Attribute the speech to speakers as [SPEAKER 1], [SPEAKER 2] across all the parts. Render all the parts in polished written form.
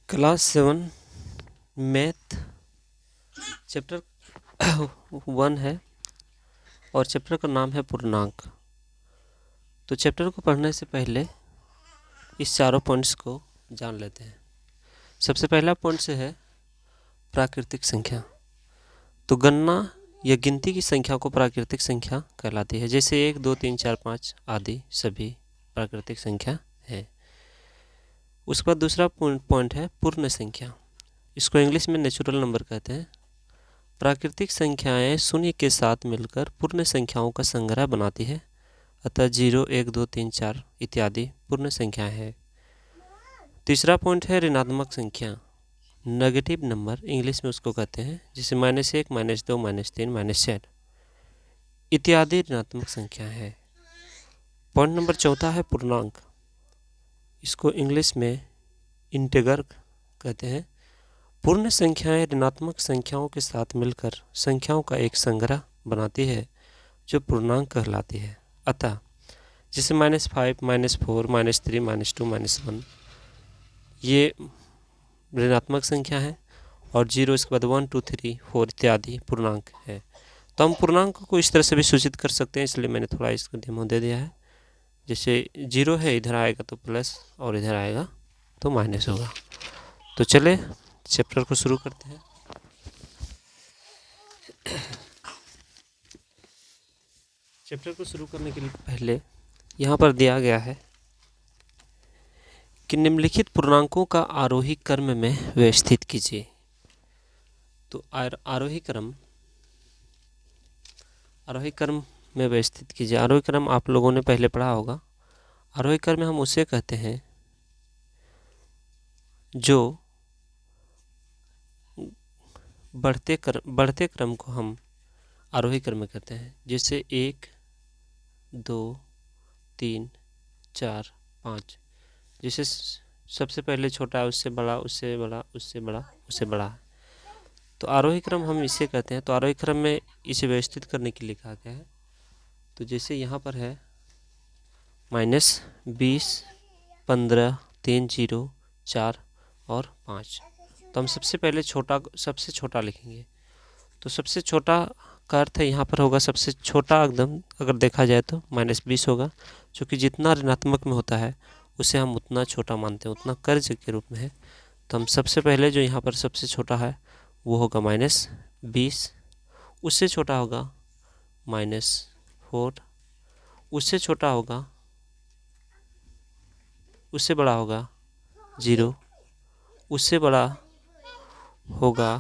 [SPEAKER 1] Class 7 math chapter 1 है और chapter का नाम है पूर्णांक। तो चैप्टर को पढ़ने से पहले इस चारों पॉइंट्स को जान लेते हैं। सबसे पहला पॉइंट से है प्राकृतिक संख्या। तो गणना या गिनती की संख्या को प्राकृतिक संख्या कहलाती है, जैसे 1 2 3 4 5 आदि सभी प्राकृतिक संख्या है। उसके बाद दूसरा पॉइंट है पूर्ण संख्या। इसको इंग्लिश में नेचुरल नंबर कहते हैं। प्राकृतिक संख्याएं शून्य के साथ मिलकर पूर्ण संख्याओं का संग्रह बनाती है, अतः 0 1 2 3 4 इत्यादि पूर्ण संख्याएं हैं। तीसरा पॉइंट है ऋणात्मक संख्या, नेगेटिव नंबर इंग्लिश में उसको कहते हैं, जैसे -1 -2 -3 -4 इत्यादि ऋणात्मक संख्या है। पॉइंट नंबर चौथा है पूर्णांक। इसको इंग्लिश में इंटीगर कहते हैं। पूर्ण संख्याएं ऋणात्मक संख्याओं के साथ मिलकर संख्याओं का एक संग्रह बनाती है जो पूर्णांक कहलाती है। अतः जैसे -5 -4 -3 -2 -1 ये ऋणात्मक संख्या है और 0 इसके बाद 1 2 3 4 इत्यादि पूर्णांक है। तो हम पूर्णांक को इस तरह से भी सूचित कर सकते हैं, इसलिए मैंने थोड़ा इसको डेमो दे दिया है। जैसे 0 है, इधर आएगा तो प्लस और इधर आएगा तो माइनस होगा। तो चले चैप्टर को शुरू करते हैं। चैप्टर को शुरू करने के लिए पहले यहाँ पर दिया गया है कि निम्नलिखित पूर्णांकों का आरोही क्रम में व्यवस्थित कीजिए। तो आरोही क्रम में व्यवस्थित कीजिए। आरोही क्रम आप लोगों ने पहले पढ़ा होगा। आरोही क्रम हम उसे कहते हैं जो बढ़ते क्रम को हम आरोही क्रम कहते हैं। जैसे 1 2 3 4 5, जैसे सबसे पहले छोटा है, उससे बड़ा, उससे बड़ा, उससे बड़ा, उससे बड़ा है, तो आरोही क्रम हम इसे कहते हैं। तो आरोही क्रम में इसे व्यवस्थित करने के लिए कहा गया है। तो जैसे यहाँ पर है -20 15 3 0 4 और 5, तो हम सबसे पहले सबसे छोटा लिखेंगे। तो सबसे छोटा का अर्थ है यहाँ पर होगा सबसे छोटा एकदम, अगर देखा जाए तो -20 होगा, क्योंकि जितना ऋणात्मक में होता है उसे हम उतना छोटा मानते हैं, उतना कर्ज के रूप में है। तो हम सबसे पहले जो यहाँ पर सबसे छोटा है वो होगा -20, उससे छोटा होगा -4, उससे छोटा होगा, उससे बड़ा होगा 0, उससे बड़ा होगा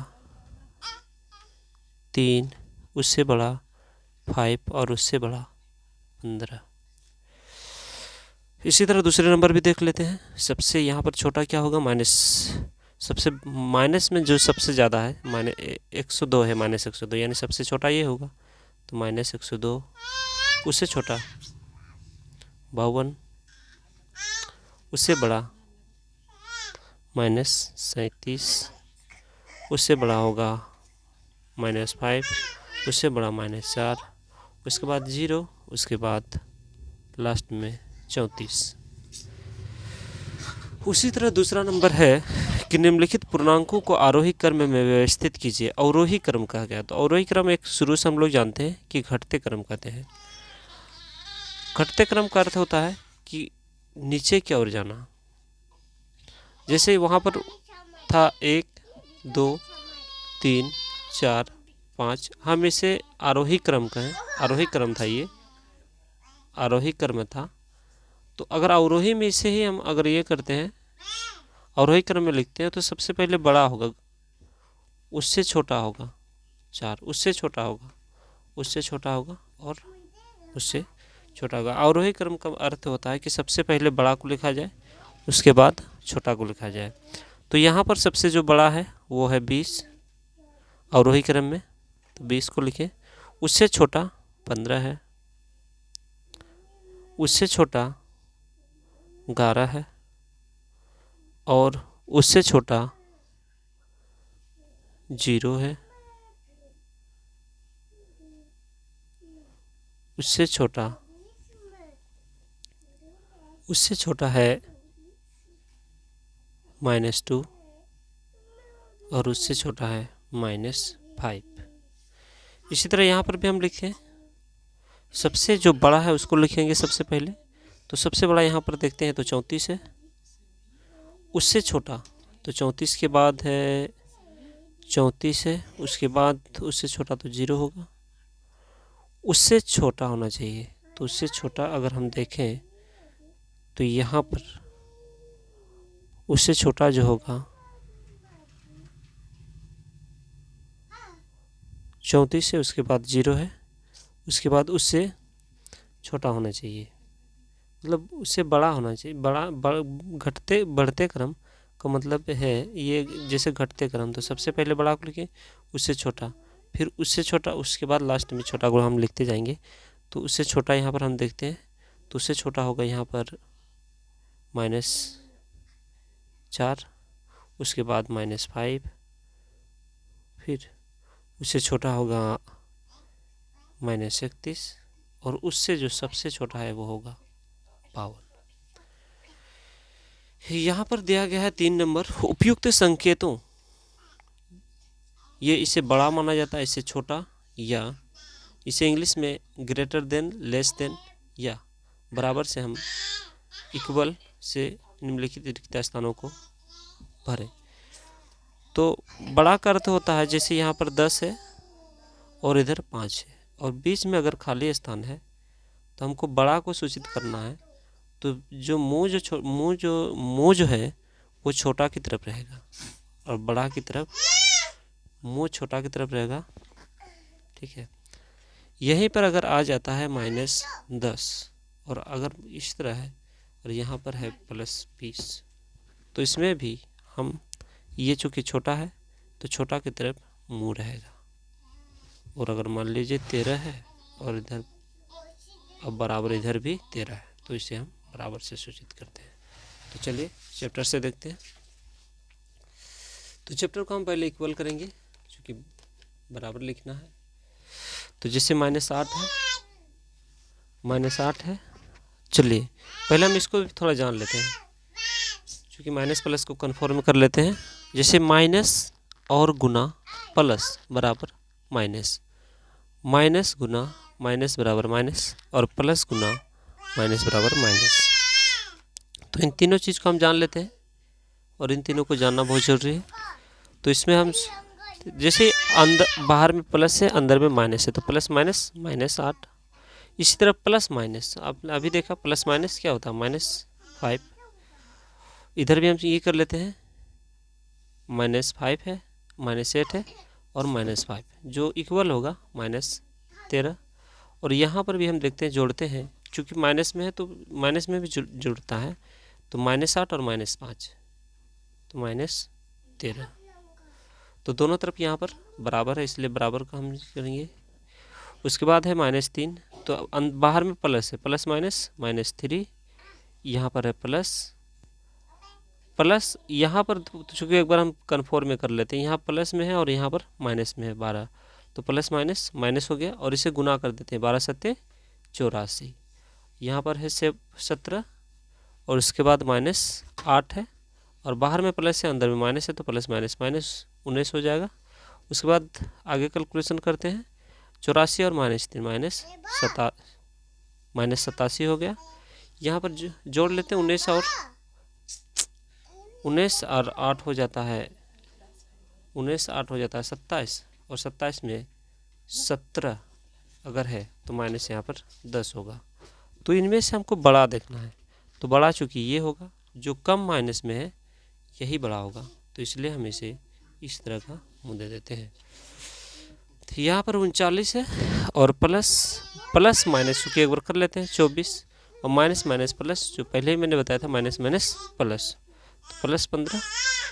[SPEAKER 1] 3, उससे बड़ा 5 और उससे बड़ा 15। इसी तरह दूसरे नंबर भी देख लेते हैं। सबसे यहाँ पर छोटा क्या होगा सबसे माइनस में जो सबसे ज़्यादा है -102 है, -102 यानी सबसे छोटा ये होगा। तो -102, उससे छोटा 52, उससे बड़ा -37, उससे बड़ा होगा -5, उससे बड़ा -4, उसके बाद 0, उसके बाद लास्ट में 34। उसी तरह दूसरा नंबर है कि निम्नलिखित पूर्णांकों को आरोही क्रम में व्यवस्थित कीजिए। अवरोही क्रम कहा गया। तो अवरोही क्रम एक शुरू से हम लोग जानते हैं कि घटते क्रम कहते हैं। घटते क्रम का अर्थ होता है कि नीचे की ओर जाना। जैसे वहाँ पर था 1 2 3 4 5, हम इसे आरोही क्रम कहें। आरोही क्रम था, ये आरोही क्रम था। तो अगर अवरोही में इसे ही हम अगर ये करते हैं, अवरोही क्रम में लिखते हैं, तो सबसे पहले बड़ा होगा, उससे छोटा होगा 4, उससे छोटा होगा, उससे छोटा होगा और उससे छोटा होगा। अवरोही क्रम का अर्थ होता है कि सबसे पहले बड़ा को लिखा जाए, उसके बाद छोटा को लिखा जाए। तो यहाँ पर सबसे जो बड़ा है वो है 20 अवरोही क्रम में, तो 20 को लिखें। उससे छोटा 15 है, उससे छोटा 11 है और उससे छोटा 0 है, उससे छोटा है -2, और उससे छोटा है -5। इसी तरह यहाँ पर भी हम लिखें, सबसे जो बड़ा है उसको लिखेंगे सबसे पहले। तो सबसे बड़ा यहाँ पर देखते हैं तो 34 है। उससे छोटा तो 34 के बाद है 34 है, उसके बाद उससे छोटा तो 0 होगा। उससे छोटा होना चाहिए, तो उससे छोटा अगर हम देखें तो यहाँ पर उससे छोटा जो होगा 34 है, उसके बाद 0 है, उसके बाद उससे छोटा होना चाहिए, मतलब उससे बड़ा होना चाहिए। घटते बढ़ते क्रम का मतलब है ये, जैसे घटते क्रम तो सबसे पहले बड़ा को लिखें, उससे छोटा, फिर उससे छोटा, उसके बाद लास्ट में छोटा को हम लिखते जाएंगे। तो उससे छोटा यहाँ पर हम देखते हैं तो उससे छोटा होगा यहाँ पर -4, उसके बाद -5, फिर उससे छोटा होगा -31, और उससे जो सबसे छोटा है वो होगा 52। यहाँ पर दिया गया है 3 नंबर उपयुक्त संकेतों। ये इसे बड़ा माना जाता है, इसे छोटा, या इसे इंग्लिश में ग्रेटर देन, लेस देन, या बराबर से हम इक्वल से निम्नलिखित रिक्त स्थानों को भरें। तो बड़ा का अर्थ होता है जैसे यहाँ पर 10 है और इधर 5 है और बीच में अगर खाली स्थान है तो हमको बड़ा को सूचित करना है। तो जो मुँह जो है वो छोटा की तरफ रहेगा और बड़ा की तरफ, मुँह छोटा की तरफ रहेगा, ठीक है। यहीं पर अगर आ जाता है -10 और अगर इस तरह है और यहाँ पर है +20, तो इसमें भी हम, ये चूँकि छोटा है तो छोटा की तरफ मुँह रहेगा। और अगर मान लीजिए 13 है और इधर अब बराबर इधर भी 13 है तो इसे हम बराबर से सूचित करते हैं। तो चलिए चैप्टर से देखते हैं। तो चैप्टर को हम पहले इक्वल करेंगे क्योंकि बराबर लिखना है। तो जैसे -8 है, -8 है, चलिए पहले हम इसको भी थोड़ा जान लेते हैं क्योंकि माइनस प्लस को कन्फर्म कर लेते हैं। जैसे माइनस और गुना प्लस बराबर माइनस, माइनस गुना माइनस बराबर माइनस, और प्लस गुना माइनस बराबर माइनस। तो इन तीनों चीज़ को हम जान लेते हैं और इन तीनों को जानना बहुत ज़रूरी है। तो इसमें हम जैसे अंदर बाहर में प्लस है, अंदर में माइनस है, तो प्लस माइनस -8। इसी तरह प्लस माइनस, आपने अभी देखा प्लस माइनस क्या होता है -5। इधर भी हम ये कर लेते हैं, -5 है, -8 है और -5 जो इक्वल होगा -13। और यहाँ पर भी हम देखते हैं, जोड़ते हैं, क्योंकि माइनस में है तो माइनस में भी जुड़ता है, तो -8 और -5 तो -13। तो दोनों तरफ यहाँ पर बराबर है इसलिए बराबर का हम करेंगे। उसके बाद है -3, तो बाहर में प्लस है, प्लस माइनस -3, यहाँ पर है प्लस यहाँ पर चूँकि एक बार हम कन्फर्म में कर लेते हैं, यहाँ प्लस में है और यहाँ पर माइनस में है 12, तो प्लस माइनस माइनस हो गया और इसे गुना कर देते हैं, 12 सत्ते 84, यहाँ पर है 17 और उसके बाद -8 है और बाहर में प्लस है अंदर में माइनस है, तो प्लस माइनस माइनस 19 हो जाएगा। उसके बाद आगे कैलकुलेशन करते हैं, 84 और -3 -87 हो गया। यहाँ पर जोड़ लेते हैं, 19 और 8 हो जाता है, 19 8 हो जाता है 27, और 27 में 17 अगर है तो माइनस यहाँ पर 10 होगा। तो इनमें से हमको बड़ा देखना है, तो बड़ा चूँकि ये होगा, जो कम माइनस में है यही बड़ा होगा, तो इसलिए हम इसे इस तरह का मुँह दे देते हैं। तो यहाँ पर 39 है और प्लस माइनस चूँकि एक बार कर लेते हैं 24, और माइनस माइनस प्लस, जो पहले ही मैंने बताया था माइनस माइनस प्लस, तो +15।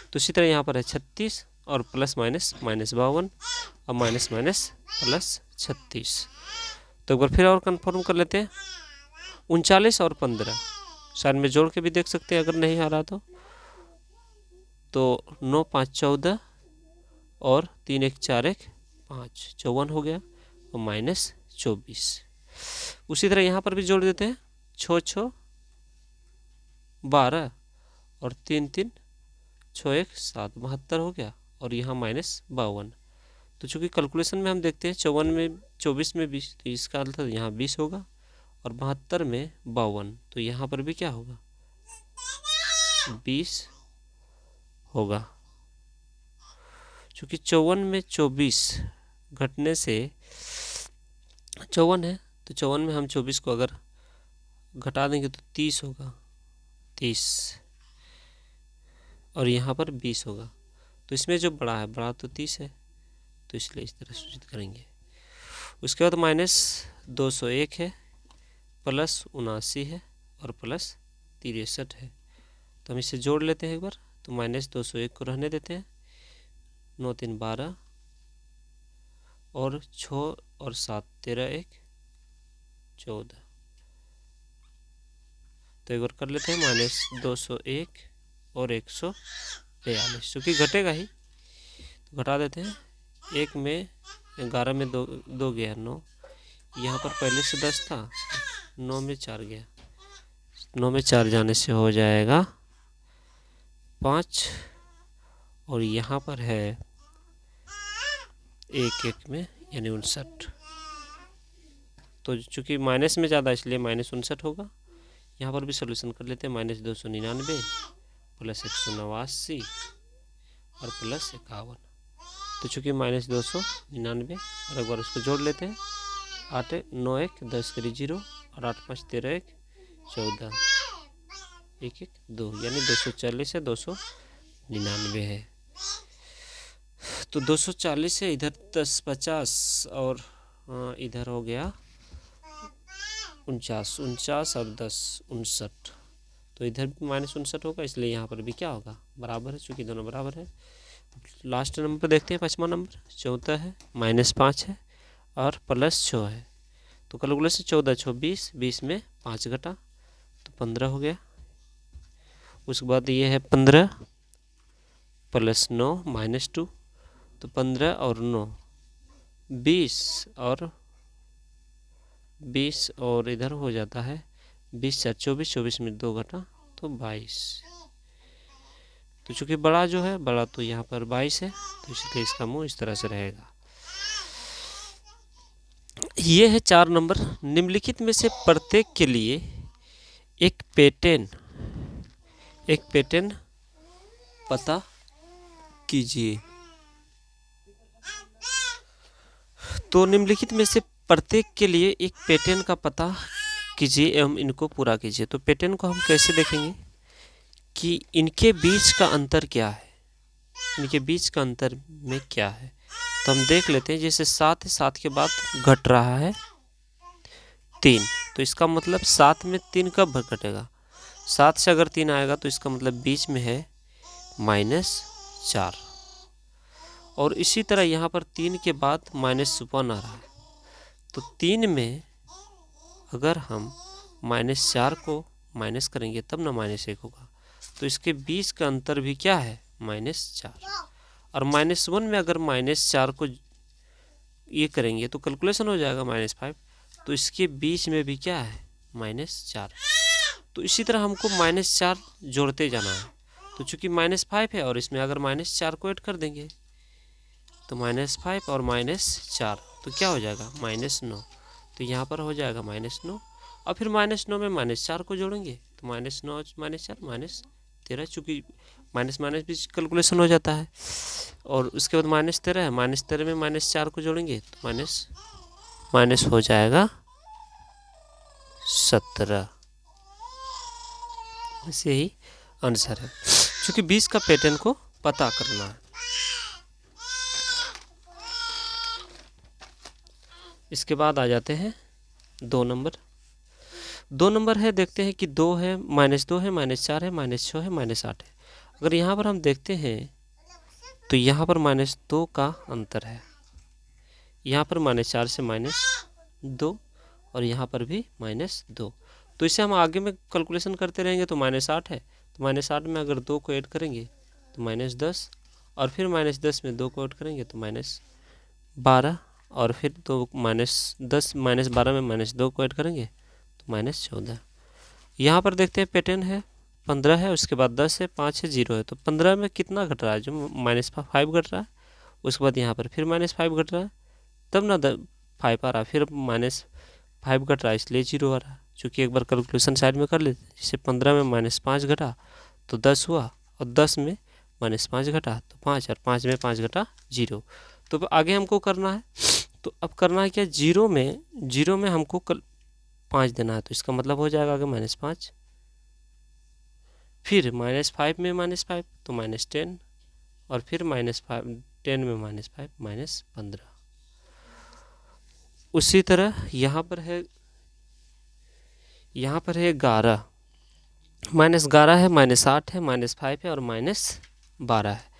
[SPEAKER 1] तो इसी तरह यहाँ पर है 36 और प्लस माइनस -52 और माइनस माइनस प्लस 36। तो एक बार फिर और कंफर्म कर लेते हैं, 39 और 15 साइड में जोड़ के भी देख सकते हैं अगर नहीं आ रहा तो 9 5 14 और 3 1 4 1 5 54 हो गया और -24। उसी तरह यहाँ पर भी जोड़ देते हैं, 6 6 12 और 3 3 6 1 7 72 हो गया और यहाँ -52। तो चूँकि कैलकुलेशन में हम देखते हैं 54 में 24 में 20, तो इसका आंसर यहाँ 20 होगा, और 72 में 52, तो यहाँ पर भी क्या होगा 20 होगा। चूँकि 54 में 24 घटने से 54 है, तो 54 में हम 24 को अगर घटा देंगे तो 30 होगा, 30, और यहाँ पर 20 होगा। तो इसमें जो बड़ा है, बड़ा तो 30 है, तो इसलिए इस तरह सूचित करेंगे। उसके बाद -201 है, +79 है, और +63 है। तो हम इसे जोड़ लेते हैं एक बार। तो -201 को रहने देते हैं, 9 3 12, और 6 और 7 13 1 14। तो एक बार कर लेते हैं, -201 और 142, क्योंकि घटेगा ही तो घटा देते हैं। 1 में 11 में 2 गया 9, यहाँ पर पहले से 10 था, 9 में 4 गया, 9 में 4 जाने से हो जाएगा 5, और यहाँ पर है 1 1 में यानी 59। तो चूँकि माइनस में ज़्यादा इसलिए -59 होगा। यहाँ पर भी सोल्यूशन कर लेते हैं, -299 +189 और +51। तो चूँकि -299, और एक बार उसको जोड़ लेते हैं, 8 9 1 10 करी 0, और 8 5 13 1 14, 1 1 2, यानी 240 है, 299 है। तो 240 है, इधर 10 50, और इधर हो गया 49, 49 और 10 59। तो इधर भी -59 होगा, इसलिए यहाँ पर भी क्या होगा बराबर है, चूँकि दोनों बराबर है। लास्ट नंबर देखते हैं, 5वां नंबर, 14 है, -5 है, और +6 है। तो कैलकुलेशन 14 6 20, 20 में 5 घटा तो 15 हो गया। उसके बाद ये है 15 +9 -2, तो 15 और 9 20, और इधर हो जाता है 20 4 24, 24 में 2 घटा तो 22। तो चूँकि बड़ा जो है, बड़ा तो यहाँ पर 22 है, तो इसलिए इसका मुंह इस तरह से रहेगा। ये है 4 नंबर। निम्नलिखित में से प्रत्येक के लिए एक पैटर्न पता कीजिए। तो निम्नलिखित में से प्रत्येक के लिए एक पैटर्न का पता कीजिए एवं इनको पूरा कीजिए। तो पैटर्न को हम कैसे देखेंगे कि इनके बीच का अंतर क्या है, इनके बीच का अंतर में क्या है। तो हम देख लेते हैं, जैसे 7 है, 7 के बाद घट रहा है 3, तो इसका मतलब 7 में 3 कब घटेगा, 7 से अगर 3 आएगा तो इसका मतलब बीच में है -4। और इसी तरह यहाँ पर 3 के बाद -1 आ रहा है, तो 3 में अगर हम -4 को माइनस करेंगे तब ना -1 होगा, तो इसके बीच का अंतर भी क्या है -4। और -1 में अगर -4 को ये करेंगे तो कैलकुलेशन हो जाएगा -5, तो इसके बीच में भी क्या है -4। तो इसी तरह हमको -4 जोड़ते जाना है। तो चूंकि -5 है और इसमें अगर -4 को ऐड कर देंगे तो -5 और -4 तो क्या हो जाएगा -9। तो यहाँ पर हो जाएगा -9, और फिर -9 में -4 को जोड़ेंगे तो -9 -4 -13, चूँकि माइनस माइनस भी कैलकुलेशन हो जाता है। और उसके बाद -13 है, -13 में -4 को जोड़ेंगे तो माइनस हो जाएगा 17। ऐसे ही आंसर है, क्योंकि 20 का पैटर्न को पता करना है। इसके बाद आ जाते हैं 2 नंबर। 2 नंबर है, देखते हैं कि 2 है, -2 है, -4 है, -6 है, -8 है। अगर यहाँ पर हम देखते हैं तो यहाँ पर -2 का अंतर है, यहाँ पर -4 से -2, और यहाँ पर भी -2। तो इसे हम आगे में कैलकुलेशन करते रहेंगे तो -8 है, तो -8 में अगर 2 को ऐड करेंगे तो -10, और फिर -10 में 2 को ऐड करेंगे तो -12, और फिर तो -10 -12 में -2 को ऐड करेंगे तो -14। यहाँ पर देखते हैं पैटर्न है 15 है, उसके बाद 10 है, 5 है, 0 है। तो 15 में कितना घट रहा है? जो -5 घट रहा है। उसके बाद यहाँ पर फिर -5 घट रहा है, तब ना 5 आ रहा है, फिर -5 घट रहा है, इसलिए 0 आ रहा है। चूँकि एक बार कैलकुलेशन साइड में कर लेते हैं। जैसे 15 में -5 घटा तो 10 हुआ, और 10 में -5 घटा तो 5, और 5 में 5 घटा 0। तो आगे हमको करना है, तो अब करना है क्या? 0 में हमको 5 देना है, तो इसका मतलब हो जाएगा आगे -5, फिर -5 में -5 तो -10, और फिर -5 10 में -5 -15। उसी तरह यहाँ पर है 11, -11 है, -8 है, -5 है और -12 है।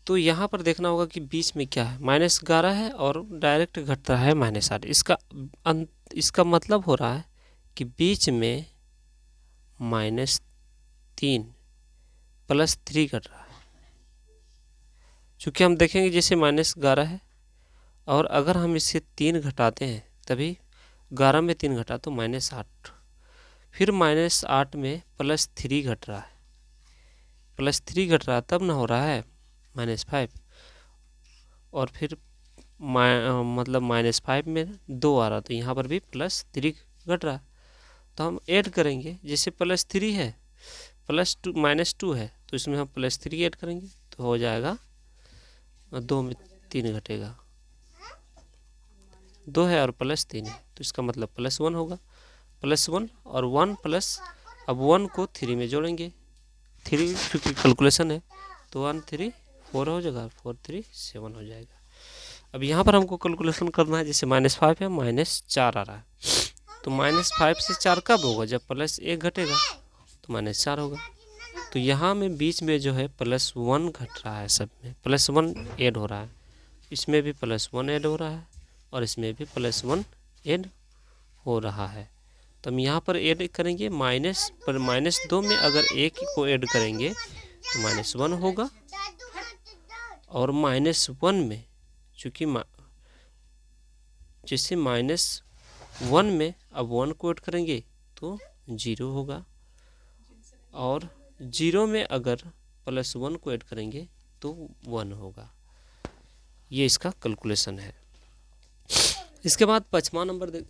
[SPEAKER 1] तो यहाँ पर देखना होगा कि बीच में क्या है। -11 है और डायरेक्ट घटता है -8। इसका मतलब हो रहा है कि बीच में -3 +3 घट रहा है। चूँकि हम देखेंगे जैसे -11 है, और अगर हम इससे 3 घटाते हैं, तभी 11 में 3 घटा तो -8, फिर -8 में +3 घट रहा है, +3 घट रहा है, तब ना हो रहा है -5, और फिर मतलब -5 में 2 आ रहा, तो यहाँ पर भी +3 घट रहा है। तो हम ऐड करेंगे, जैसे +3 है, -2 है, तो इसमें हम +3 ऐड करेंगे, तो हो जाएगा 2 में 3 घटेगा, 2 है और +3 है, तो इसका मतलब +1 होगा। +1 और 1 प्लस, अब 1 को 3 में जोड़ेंगे, 3 क्योंकि कैलकुलेशन है, तो 1 3 4 हो जाएगा, 4 3 7 हो जाएगा। अब यहाँ पर हमको कैलकुलेशन करना है, जैसे -5 है, -4 आ रहा है, तो -5 से 4 कब होगा? जब +1 घटेगा तो -4 होगा। तो यहाँ में बीच में जो है +1 घट रहा है, सब में +1 ऐड हो रहा है, इसमें भी +1 ऐड हो रहा है, और इसमें भी +1 ऐड हो रहा है। तो हम यहाँ पर ऐड करेंगे -2 में अगर 1 को ऐड करेंगे तो -1 होगा, और -1 में चूँकि जैसे -1 में अब 1 को ऐड करेंगे तो 0 होगा, और 0 में अगर +1 को ऐड करेंगे तो 1 होगा। ये इसका कैलकुलेशन है। इसके बाद 5वां नंबर देख